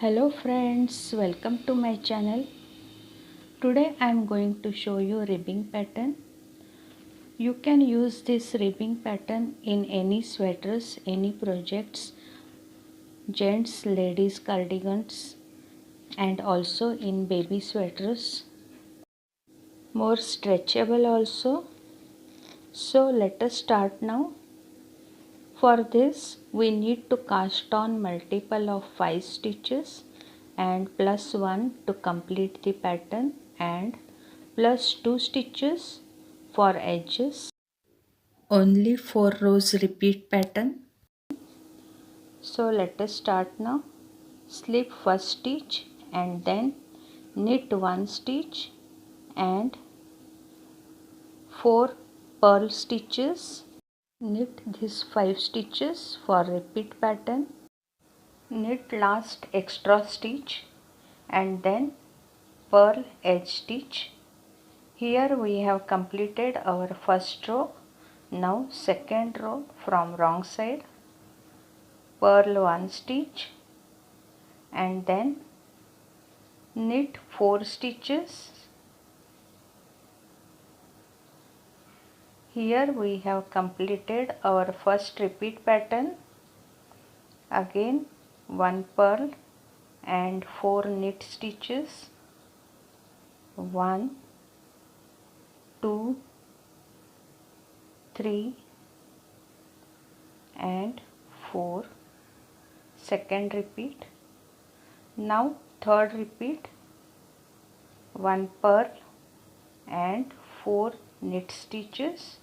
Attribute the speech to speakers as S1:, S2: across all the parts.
S1: Hello friends, welcome to my channel. Today I am going to show you ribbing pattern. You can use this ribbing pattern in any sweaters, any projects, gents, ladies cardigans, and also in baby sweaters. More stretchable also. So let us start now. For this we need to cast on multiple of 5 stitches and plus 1 to complete the pattern and plus 2 stitches for edges. Only 4 rows repeat pattern. So let us start now. Slip first stitch and then knit 1 stitch and 4 purl stitches. Knit these 5 stitches for repeat pattern. Knit last extra stitch and then purl edge stitch. Here we have completed our first row. Now second row from wrong side. Purl 1 stitch and then knit 4 stitches. Here we have completed our first repeat pattern. Again 1 purl and 4 knit stitches. 1, 2, 3 and 4. Second repeat. Now third repeat. 1 purl and 4 knit stitches.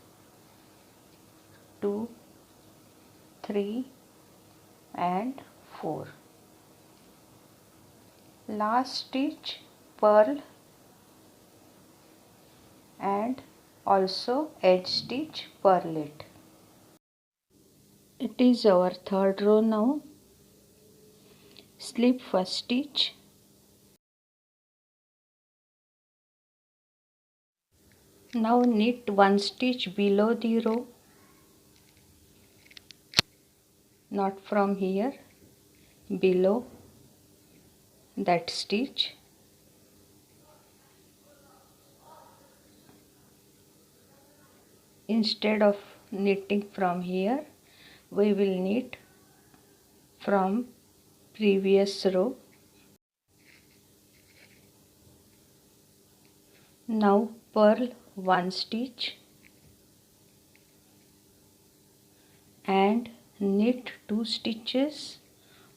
S1: 2, 3 and 4. Last stitch purl and also edge stitch purl it. It is our third row now. Slip first stitch. Now knit 1 stitch below the row, not from here, below that stitch. Instead of knitting from here, we will knit from previous row. Now purl 1 stitch and knit 2 stitches,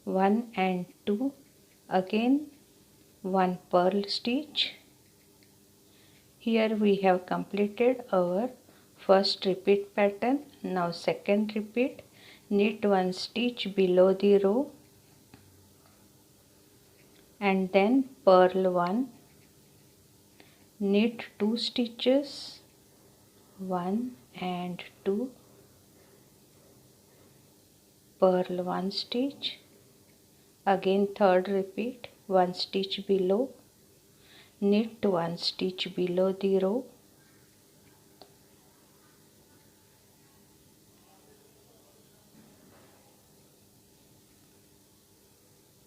S1: 1 and 2, again 1 purl stitch. Here we have completed our first repeat pattern. Now second repeat. Knit 1 stitch below the row and then purl 1, knit 2 stitches, 1 and 2, purl 1 stitch, again third repeat, 1 stitch below, knit 1 stitch below the row,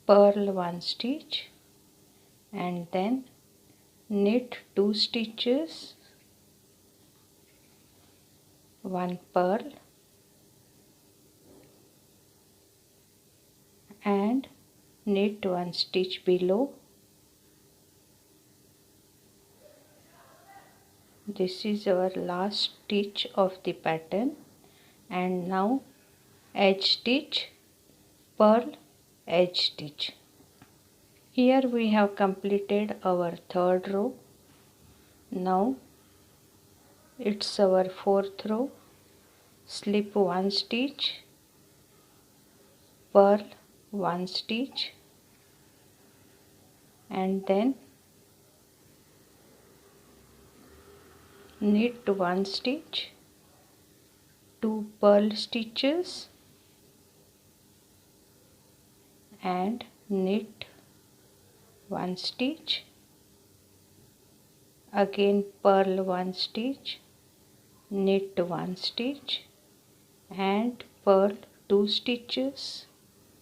S1: purl 1 stitch and then knit 2 stitches, 1 purl and knit 1 stitch below. This is our last stitch of the pattern, and now edge stitch, purl, edge stitch. Here we have completed our third row. Now it's our fourth row. Slip 1 stitch, purl 1 stitch and then knit 1 stitch, 2 purl stitches and knit 1 stitch, again purl 1 stitch, knit 1 stitch and purl 2 stitches,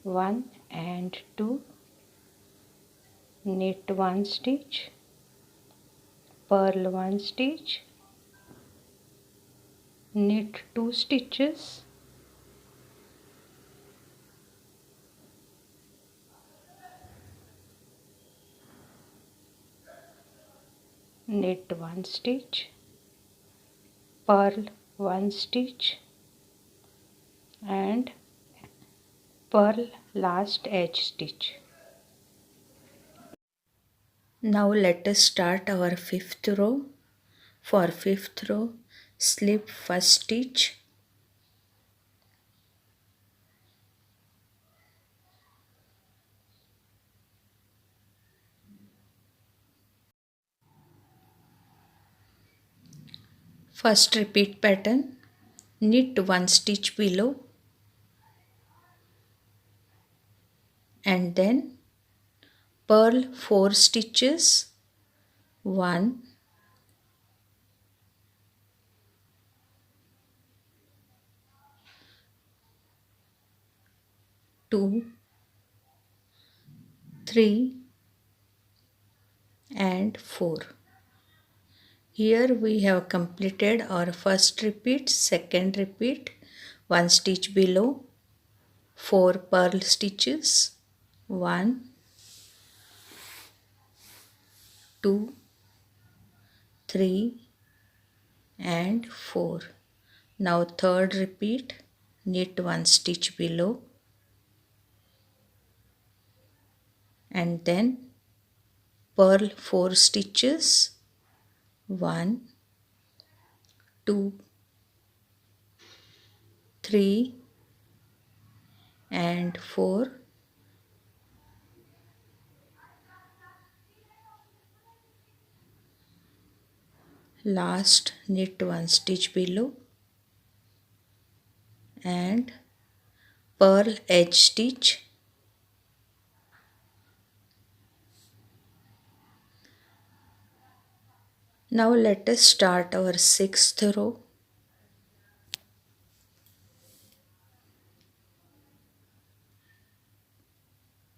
S1: 1 and 2, knit 1 stitch, purl 1 stitch, knit 2 stitches, knit 1 stitch, purl 1 stitch and purl last edge stitch. Now let us start our 5th row. For 5th row, slip first stitch, first repeat pattern, knit 1 stitch below and then purl 4 stitches, 1, 2, 3 and 4. Here we have completed our first repeat, second repeat, 1 stitch below, 4 purl stitches, 1, 2, 3 and 4. Now third repeat, knit 1 stitch below and then purl 4 stitches, 1, 2, 3 and 4. Last knit 1 stitch below and purl edge stitch. Now let us start our 6th row.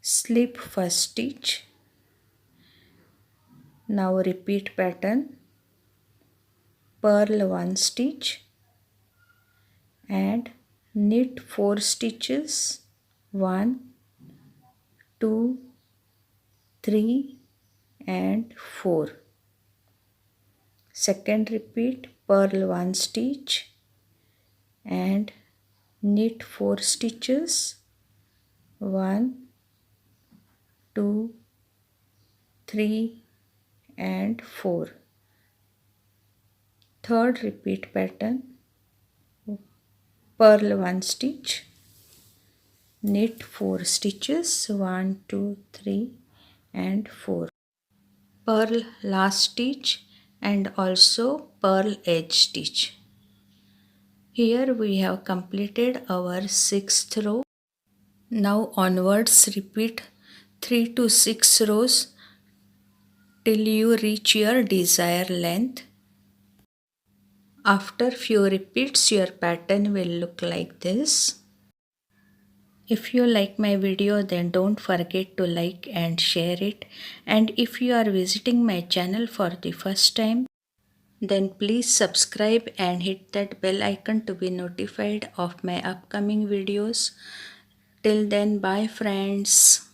S1: Slip first stitch. Now repeat pattern, purl 1 stitch and knit 4 stitches, 1, 2, 3 and 4. Second repeat, purl 1 stitch and knit 4 stitches, 1, 2, 3 and 4. Third repeat pattern, purl 1 stitch, knit 4 stitches, 1, 2, 3 and 4. Purl last stitch and also purl edge stitch. Here we have completed our 6th row. Now onwards repeat 3 to 6 rows till you reach your desired length. After few repeats your pattern will look like this. If you like my video then don't forget to like and share it, and if you are visiting my channel for the first time then please subscribe and hit that bell icon to be notified of my upcoming videos. Till then, bye friends.